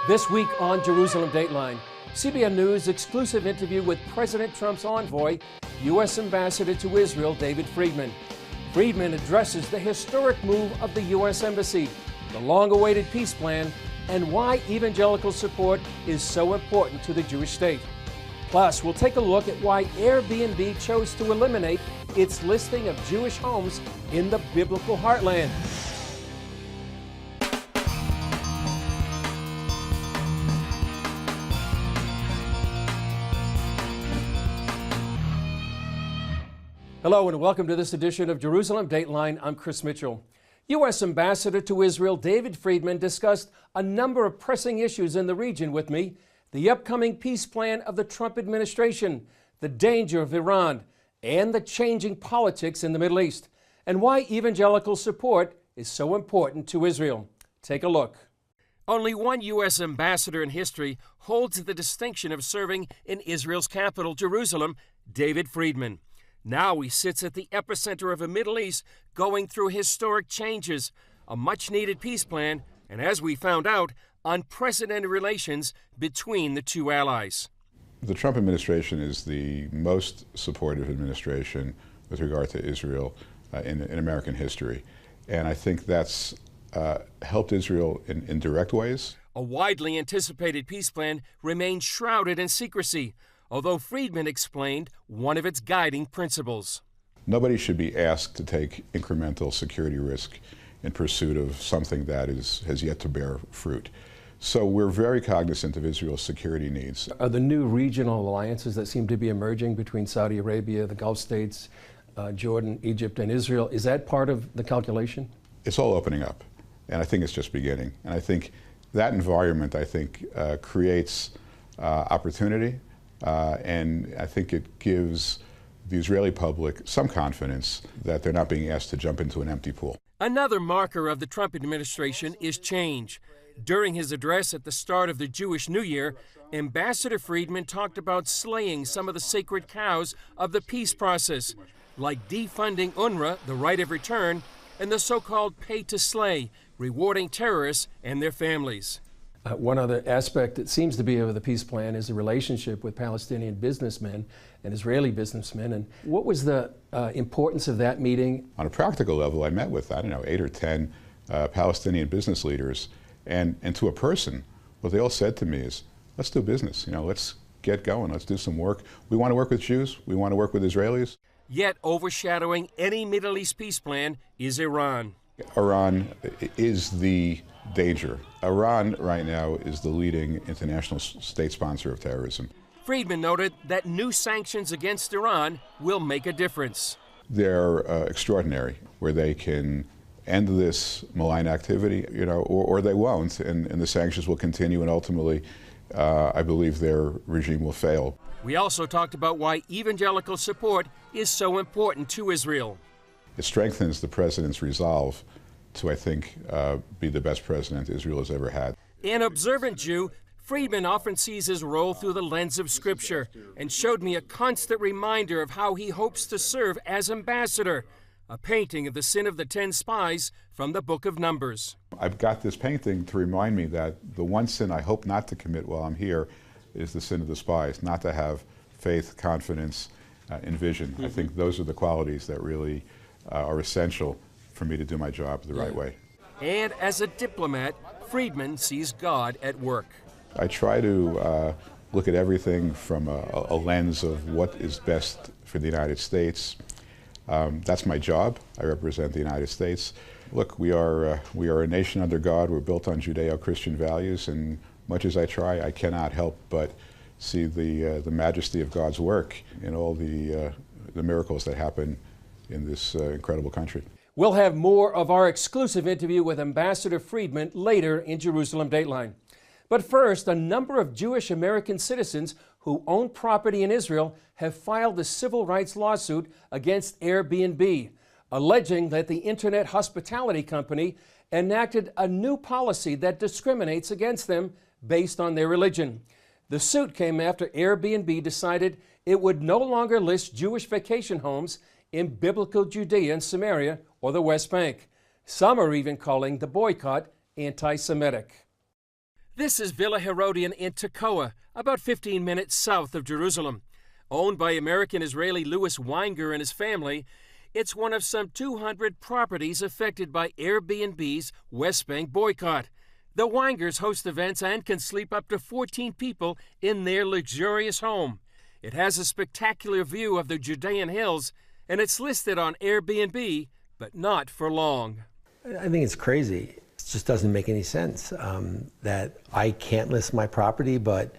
This week on Jerusalem Dateline, CBN News exclusive interview with President Trump's envoy, U.S. Ambassador to Israel, David Friedman. Friedman addresses the historic move of the U.S. Embassy, the long-awaited peace plan, and why evangelical support is so important to the Jewish state. Plus, we'll take a look at why Airbnb chose to eliminate its listing of Jewish homes in the biblical heartland. Hello and welcome to this edition of Jerusalem Dateline. I'm Chris Mitchell. U.S. Ambassador to Israel David Friedman discussed a number of pressing issues in the region with me: the upcoming peace plan of the Trump administration, the danger of Iran, and the changing politics in the Middle East, and why evangelical support is so important to Israel. Take a look. Only one U.S. ambassador in history holds the distinction of serving in Israel's capital, Jerusalem, David Friedman. Now he sits at the epicenter of a Middle East going through historic changes, a much-needed peace plan, and as we found out, unprecedented relations between the two allies. The Trump administration is the most supportive administration with regard to Israel in American history. And I think that's helped Israel in direct ways. A widely anticipated peace plan remains shrouded in secrecy, although Friedman explained one of its guiding principles. Nobody should be asked to take incremental security risk in pursuit of something that has yet to bear fruit. So we're very cognizant of Israel's security needs. Are the new regional alliances that seem to be emerging between Saudi Arabia, the Gulf states, Jordan, Egypt, and Israel, is that part of the calculation? It's all opening up, and I think it's just beginning. And I think that environment, creates opportunity. And I think it gives the Israeli public some confidence that they're not being asked to jump into an empty pool. Another marker of the Trump administration is change. During his address at the start of the Jewish New Year, Ambassador Friedman talked about slaying some of the sacred cows of the peace process, like defunding UNRWA, the right of return, and the so-called pay to slay, rewarding terrorists and their families. One other aspect that seems to be of the peace plan is the relationship with Palestinian businessmen and Israeli businessmen. And what was the importance of that meeting? On a practical level, I met with, 8 or 10 Palestinian business leaders. And to a person, what they all said to me is, let's do business. Let's get going. Let's do some work. We want to work with Jews. We want to work with Israelis. Yet overshadowing any Middle East peace plan is Iran. Iran is the danger. Iran right now is the leading international state sponsor of terrorism. Friedman noted that new sanctions against Iran will make a difference. They're extraordinary, where they can end this malign activity, or they won't, and the sanctions will continue, and ultimately, I believe their regime will fail. We also talked about why evangelical support is so important to Israel. It strengthens the president's resolve to, I think, be the best president Israel has ever had. An observant Jew, Friedman often sees his role through the lens of Scripture and showed me a constant reminder of how he hopes to serve as ambassador, a painting of the sin of the 10 spies from the book of Numbers. I've got this painting to remind me that the one sin I hope not to commit while I'm here is the sin of the spies, not to have faith, confidence, and vision. I think those are the qualities that really are essential for me to do my job the right way. And as a diplomat, Friedman sees God at work. I try to look at everything from a lens of what is best for the United States. That's my job. I represent the United States. Look, we are a nation under God. We're built on Judeo-Christian values, and much as I try, I cannot help but see the majesty of God's work in all the miracles that happen in this incredible country. We'll have more of our exclusive interview with Ambassador Friedman later in Jerusalem Dateline. But first, a number of Jewish American citizens who own property in Israel have filed a civil rights lawsuit against Airbnb, alleging that the internet hospitality company enacted a new policy that discriminates against them based on their religion. The suit came after Airbnb decided it would no longer list Jewish vacation homes in biblical Judea and Samaria or the West Bank. Some are even calling the boycott anti-Semitic. This is Villa Herodian in Tekoa, about 15 minutes south of Jerusalem. Owned by American-Israeli Louis Weinger and his family, it's one of some 200 properties affected by Airbnb's West Bank boycott. The Weingers host events and can sleep up to 14 people in their luxurious home. It has a spectacular view of the Judean hills, and it's listed on Airbnb, but not for long. I think it's crazy. It just doesn't make any sense that I can't list my property, but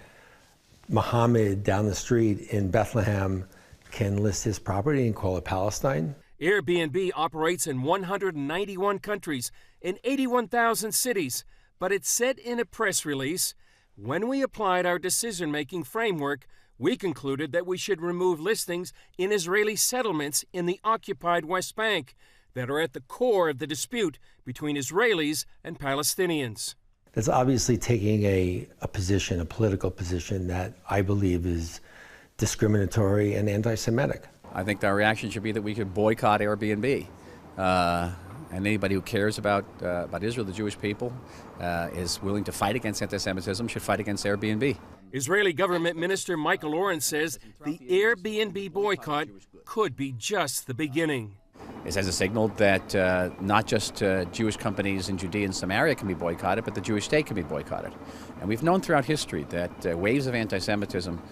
Muhammad down the street in Bethlehem can list his property and call it Palestine. Airbnb operates in 191 countries in 81,000 cities, but it said in a press release, when we applied our decision-making framework, we concluded that we should remove listings in Israeli settlements in the occupied West Bank that are at the core of the dispute between Israelis and Palestinians. That's obviously taking a position, a political position that I believe is discriminatory and anti-Semitic. I think our reaction should be that we could boycott Airbnb. And anybody who cares about Israel, the Jewish people, is willing to fight against anti-Semitism should fight against Airbnb. Israeli government minister Michael Oren says the Airbnb boycott could be just the beginning. It sends a signal that not just Jewish companies in Judea and Samaria can be boycotted, but the Jewish state can be boycotted. And we've known throughout history that waves of anti-Semitism,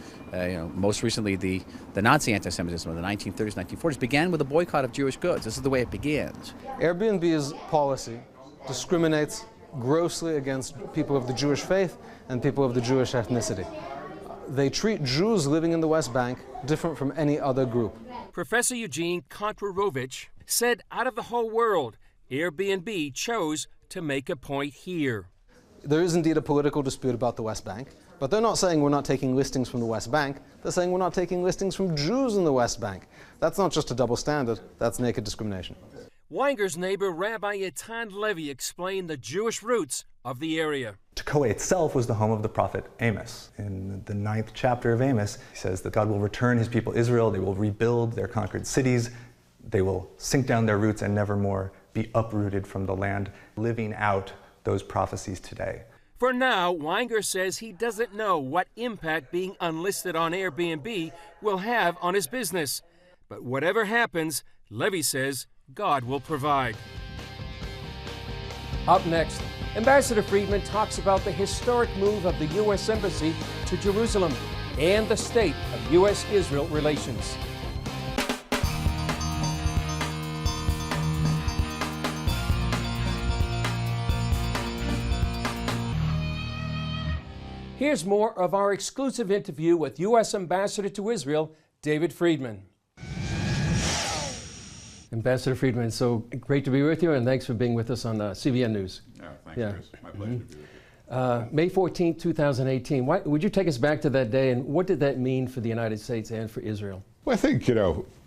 most recently the Nazi anti-Semitism of the 1930s, 1940s, began with a boycott of Jewish goods. This is the way it begins. Airbnb's policy discriminates grossly against people of the Jewish faith and people of the Jewish ethnicity. They treat Jews living in the West Bank different from any other group. Professor Eugene Kontrarovich said out of the whole world, Airbnb chose to make a point here. There is indeed a political dispute about the West Bank, but they're not saying we're not taking listings from the West Bank. They're saying we're not taking listings from Jews in the West Bank. That's not just a double standard, that's naked discrimination. Weinger's neighbor, Rabbi Eitan Levy, explained the Jewish roots of the area. Tekoa itself was the home of the prophet Amos. In the 9th chapter of Amos, he says that God will return his people Israel, they will rebuild their conquered cities, they will sink down their roots and never more be uprooted from the land, living out those prophecies today. For now, Weinger says he doesn't know what impact being unlisted on Airbnb will have on his business. But whatever happens, Levy says God will provide. Up next, Ambassador Friedman talks about the historic move of the U.S. Embassy to Jerusalem and the state of U.S.-Israel relations. Here's more of our exclusive interview with U.S. Ambassador to Israel, David Friedman. Ambassador Friedman, so great to be with you, and thanks for being with us on CBN News. Thanks, Chris. My pleasure to be with you. May 14, 2018. Would you take us back to that day, and what did that mean for the United States and for Israel? Well, I think,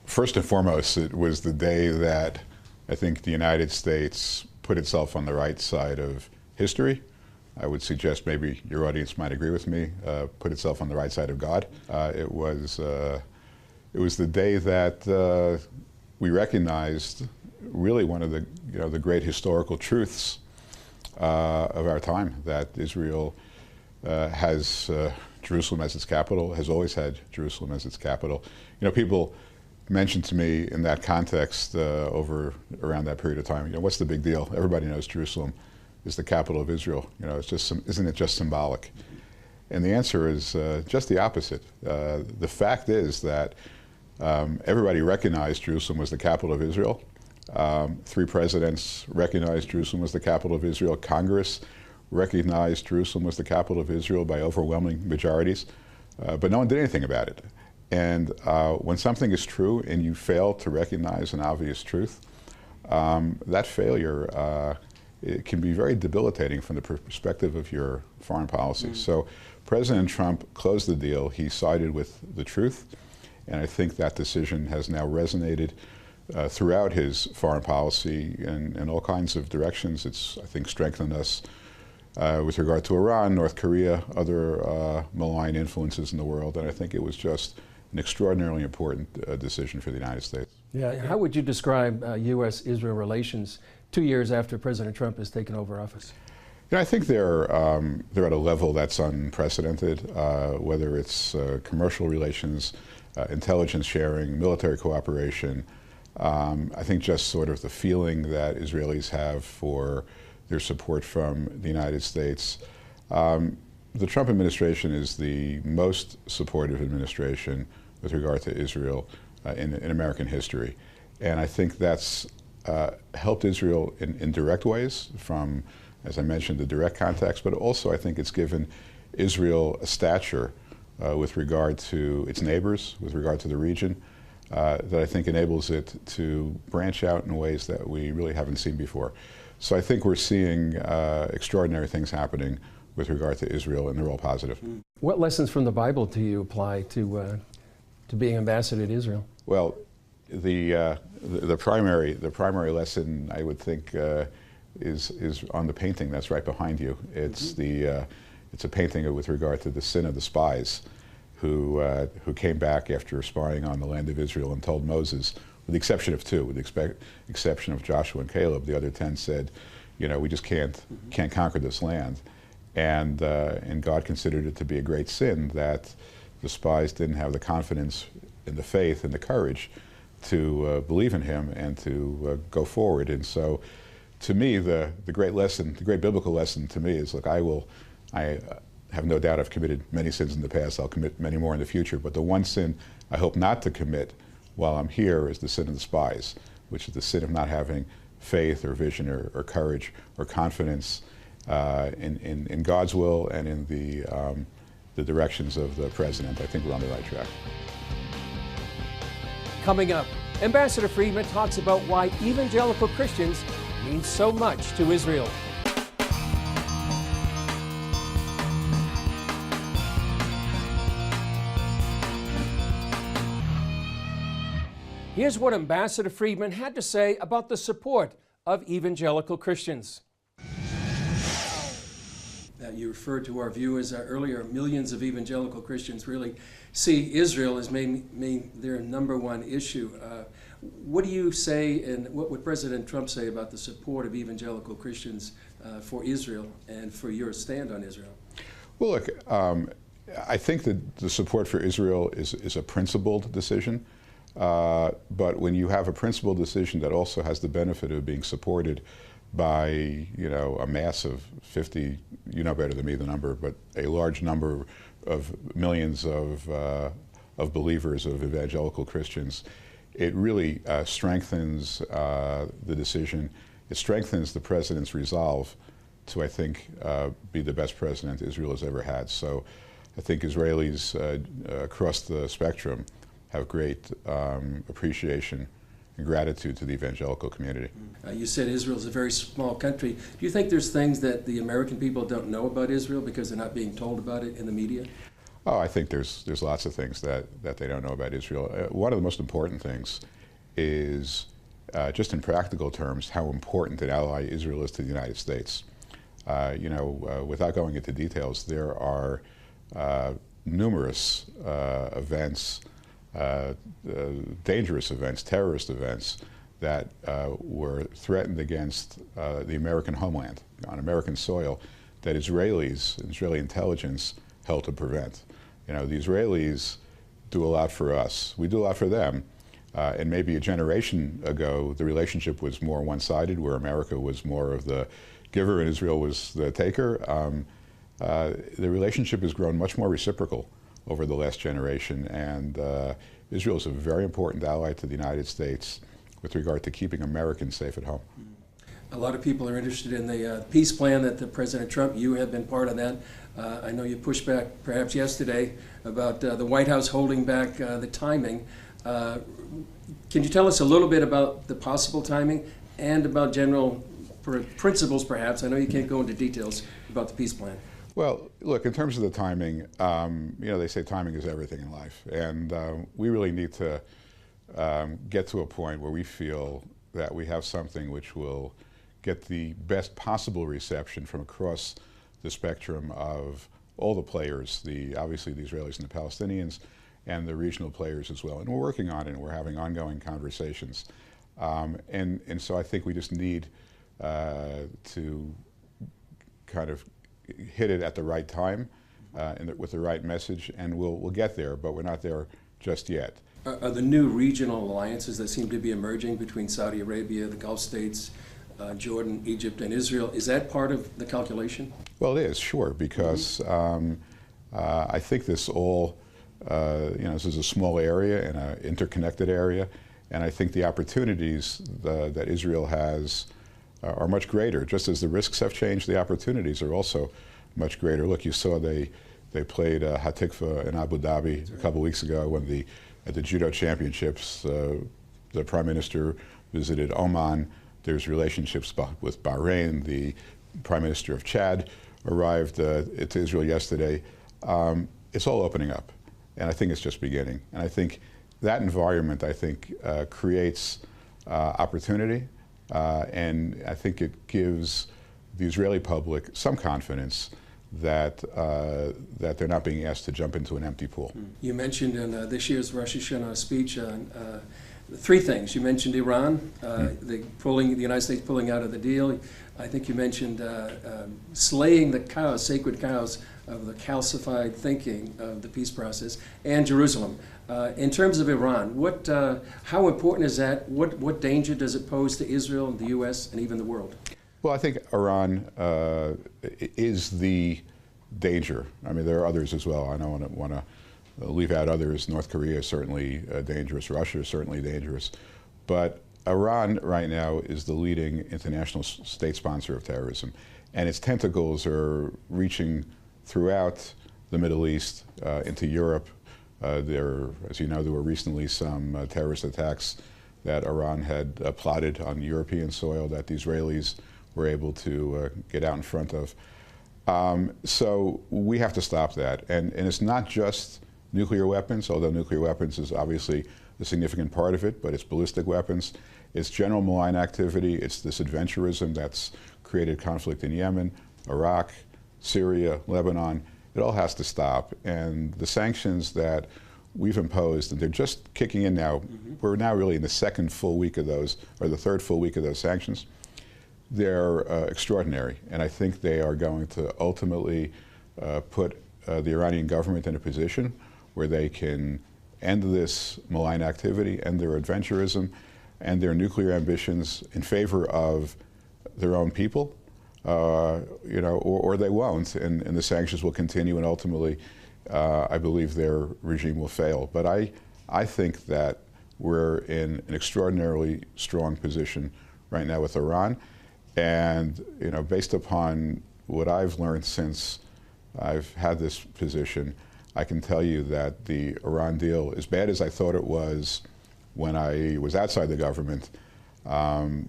first and foremost, it was the day that I think the United States put itself on the right side of history. I would suggest maybe your audience might agree with me, put itself on the right side of God. It was the day that we recognized really one of the great historical truths of our time, that Israel has Jerusalem as its capital, has always had Jerusalem as its capital. People mentioned to me in that context around that period of time, what's the big deal? Everybody knows Jerusalem is the capital of Israel. Isn't it just symbolic? And the answer is just the opposite. The fact is that everybody recognized Jerusalem was the capital of Israel. 3 presidents recognized Jerusalem was the capital of Israel. Congress recognized Jerusalem was the capital of Israel by overwhelming majorities, but no one did anything about it. And when something is true and you fail to recognize an obvious truth, that failure it can be very debilitating from the perspective of your foreign policy. So President Trump closed the deal. He sided with the truth. And I think that decision has now resonated throughout his foreign policy in all kinds of directions. It's, I think, strengthened us with regard to Iran, North Korea, other malign influences in the world. And I think it was just an extraordinarily important decision for the United States. Yeah, how would you describe U.S.-Israel relations 2 years after President Trump has taken over office? I think they're at a level that's unprecedented, whether it's commercial relations, intelligence sharing, military cooperation. I think just sort of the feeling that Israelis have for their support from the United States. The Trump administration is the most supportive administration with regard to Israel in American history. And I think that's helped Israel in direct ways from, as I mentioned, the direct context, but also I think it's given Israel a stature with regard to its neighbors, with regard to the region, that I think enables it to branch out in ways that we really haven't seen before. So I think we're seeing extraordinary things happening with regard to Israel, and they're all positive. What lessons from the Bible do you apply to being ambassador to Israel? Well, the primary lesson I would think is on the painting that's right behind you. It's it's a painting with regard to the sin of the spies who came back after spying on the land of Israel and told Moses, with the exception of two, with the exception of Joshua and Caleb, the other 10 said, we just can't conquer this land. And God considered it to be a great sin that the spies didn't have the confidence and the faith and the courage to believe in him and to go forward. And so, to me, the great lesson, the great biblical lesson to me is, look, I have no doubt I've committed many sins in the past. I'll commit many more in the future. But the one sin I hope not to commit while I'm here is the sin of the spies, which is the sin of not having faith or vision or courage or confidence in God's will and in the directions of the president. I think we're on the right track. Coming up, Ambassador Friedman talks about why evangelical Christians mean so much to Israel. Here's what Ambassador Friedman had to say about the support of evangelical Christians. You referred to our viewers earlier. Millions of evangelical Christians really see Israel as their number one issue. What do you say, and what would President Trump say about the support of evangelical Christians for Israel and for your stand on Israel? Well, look, I think that the support for Israel is a principled decision. But when you have a principled decision that also has the benefit of being supported by, a mass of 50, you know better than me the number, but a large number of millions of believers, of evangelical Christians, it really strengthens the decision. It strengthens the president's resolve to, I think, be the best president Israel has ever had. So I think Israelis across the spectrum have great appreciation and gratitude to the evangelical community. You said Israel is a very small country. Do you think there's things that the American people don't know about Israel because they're not being told about it in the media? Oh, I think there's lots of things that they don't know about Israel. One of the most important things is, just in practical terms, how important an ally Israel is to the United States. Without going into details, there are numerous events, dangerous events, terrorist events that were threatened against the American homeland, on American soil, that Israeli intelligence helped to prevent. The Israelis do a lot for us. We do a lot for them. And maybe a generation ago, the relationship was more one-sided, where America was more of the giver and Israel was the taker. The relationship has grown much more reciprocal over the last generation, and Israel is a very important ally to the United States with regard to keeping Americans safe at home. A lot of people are interested in the peace plan that the President Trump, you have been part of that. I know you pushed back perhaps yesterday about the White House holding back the timing. Can you tell us a little bit about the possible timing and about general principles perhaps? I know you can't go into details about the peace plan. Well, look, in terms of the timing, they say timing is everything in life. And we really need to get to a point where we feel that we have something which will get the best possible reception from across the spectrum of all the players, obviously the Israelis and the Palestinians, and the regional players as well. And we're working on it, and we're having ongoing conversations. And so I think we just need to kind of hit it at the right time with the right message, and we'll get there, but we're not there just yet. Are the new regional alliances that seem to be emerging between Saudi Arabia, the Gulf states, Jordan, Egypt, and Israel, is that part of the calculation? Well, it is, sure, because I think this all, this is a small area and an interconnected area, and I think the opportunities that Israel has are much greater. Just as the risks have changed, the opportunities are also much greater. Look, you saw they played Hatikva in Abu Dhabi a couple weeks ago at the judo championships. The Prime Minister visited Oman. There's relationships with Bahrain. The Prime Minister of Chad arrived to Israel yesterday. It's all opening up, and I think it's just beginning. And I think that environment, creates opportunity, and I think it gives the Israeli public some confidence that they're not being asked to jump into an empty pool. You mentioned in this year's Rosh Hashanah speech three things. You mentioned Iran, the United States pulling out of the deal. I think you mentioned slaying the cows, sacred cows of the calcified thinking of the peace process, and Jerusalem. In terms of Iran, how important is that? What danger does it pose to Israel and the U.S. and even the world? Well, I think Iran is the danger. I mean, there are others as well. I don't want to leave out others. North Korea is certainly dangerous. Russia is certainly dangerous. But Iran right now is the leading international state sponsor of terrorism. And its tentacles are reaching throughout the Middle East, into Europe. As you know, there were recently some terrorist attacks that Iran had plotted on European soil that the Israelis were able to get out in front of. So we have to stop that. And it's not just nuclear weapons, although nuclear weapons is obviously a significant part of it, but it's ballistic weapons, it's general malign activity, it's this adventurism that's created conflict in Yemen, Iraq, Syria, Lebanon. It all has to stop. And the sanctions that we've imposed, and they're just kicking in now, we're now really in the second full week of those, or the third full week of those sanctions. They're extraordinary, and I think they are going to ultimately put the Iranian government in a position where they can end this malign activity, end their adventurism, and their nuclear ambitions in favor of their own people, or they won't, and the sanctions will continue, and ultimately, I believe their regime will fail. But I think that we're in an extraordinarily strong position right now with Iran, and based upon what I've learned since I've had this position, I can tell you that the Iran deal, as bad as I thought it was when I was outside the government,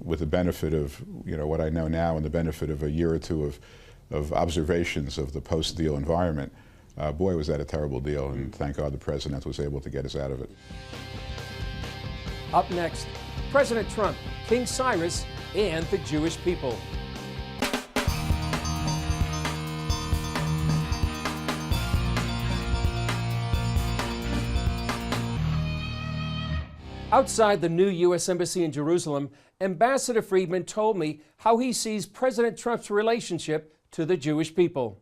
with the benefit of what I know now and the benefit of a year or two of observations of the post-deal environment, boy, was that a terrible deal, and thank God the president was able to get us out of it. Up next, President Trump, King Cyrus, and the Jewish people. Outside the new U.S. Embassy in Jerusalem, Ambassador Friedman told me how he sees President Trump's relationship to the Jewish people.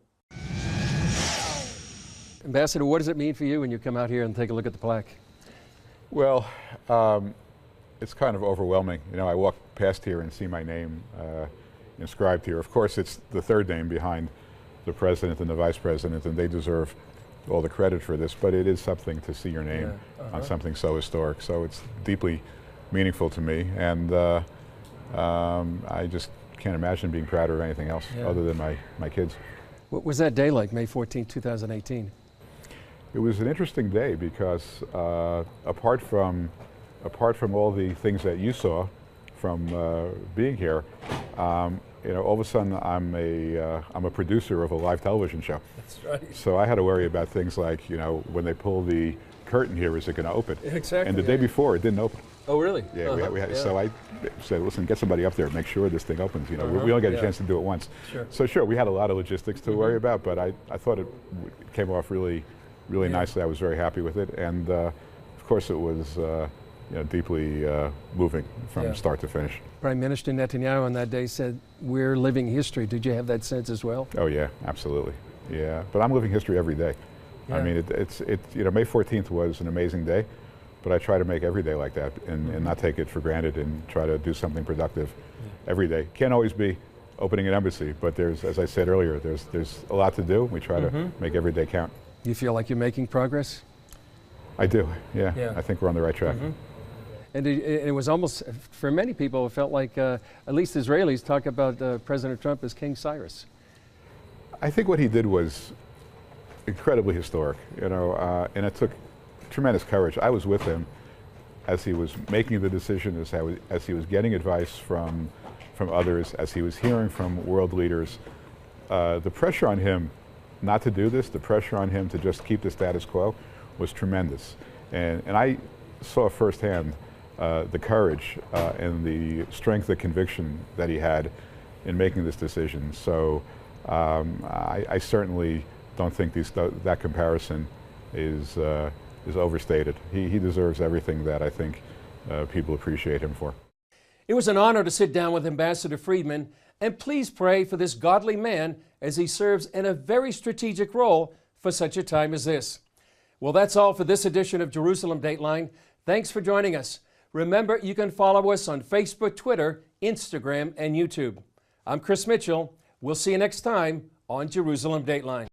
Ambassador, what does it mean for you when you come out here and take a look at the plaque? Well, it's kind of overwhelming. I walk past here and see my name inscribed here. Of course, it's the third name behind the president and the vice president, and they deserve all the credit for this, but it is something to see your name on something so historic. So it's deeply meaningful to me, and I just can't imagine being prouder of anything else other than my kids. What was that day like, May 14, 2018? It was an interesting day because apart from all the things that you saw from being here, all of a sudden I'm a producer of a live television show. That's right. So I had to worry about things like, when they pull the curtain here, is it going to open? Exactly. And the day before, it didn't open. Oh, really? Yeah, we had, so I said, listen, get somebody up there, make sure this thing opens. We don't get a chance to do it once. Sure. So sure, we had a lot of logistics to worry about, but I thought it came off really nicely. I was very happy with it, and of course it was deeply moving from start to finish. Prime Minister Netanyahu on that day said, "We're living history." Did you have that sense as well? Oh yeah, absolutely. Yeah, but I'm living history every day. I mean, it's May 14th was an amazing day, but I try to make every day like that and not take it for granted and try to do something productive every day. Can't always be opening an embassy, but there's, as I said earlier, there's a lot to do. We try to make every day count. You feel like you're making progress? I do, yeah. I think we're on the right track. And it was almost, for many people, it felt like, at least Israelis talk about President Trump as King Cyrus. I think what he did was incredibly historic, and it took tremendous courage. I was with him as he was making the decision, as he was getting advice from others, as he was hearing from world leaders. The pressure on him not to do this, the pressure on him to just keep the status quo was tremendous. And I saw firsthand the courage and the strength of conviction that he had in making this decision. So I certainly don't think that comparison is overstated. He deserves everything that I think people appreciate him for. It was an honor to sit down with Ambassador Friedman, and please pray for this godly man as he serves in a very strategic role for such a time as this. Well, that's all for this edition of Jerusalem Dateline. Thanks for joining us. Remember, you can follow us on Facebook, Twitter, Instagram, and YouTube. I'm Chris Mitchell. We'll see you next time on Jerusalem Dateline.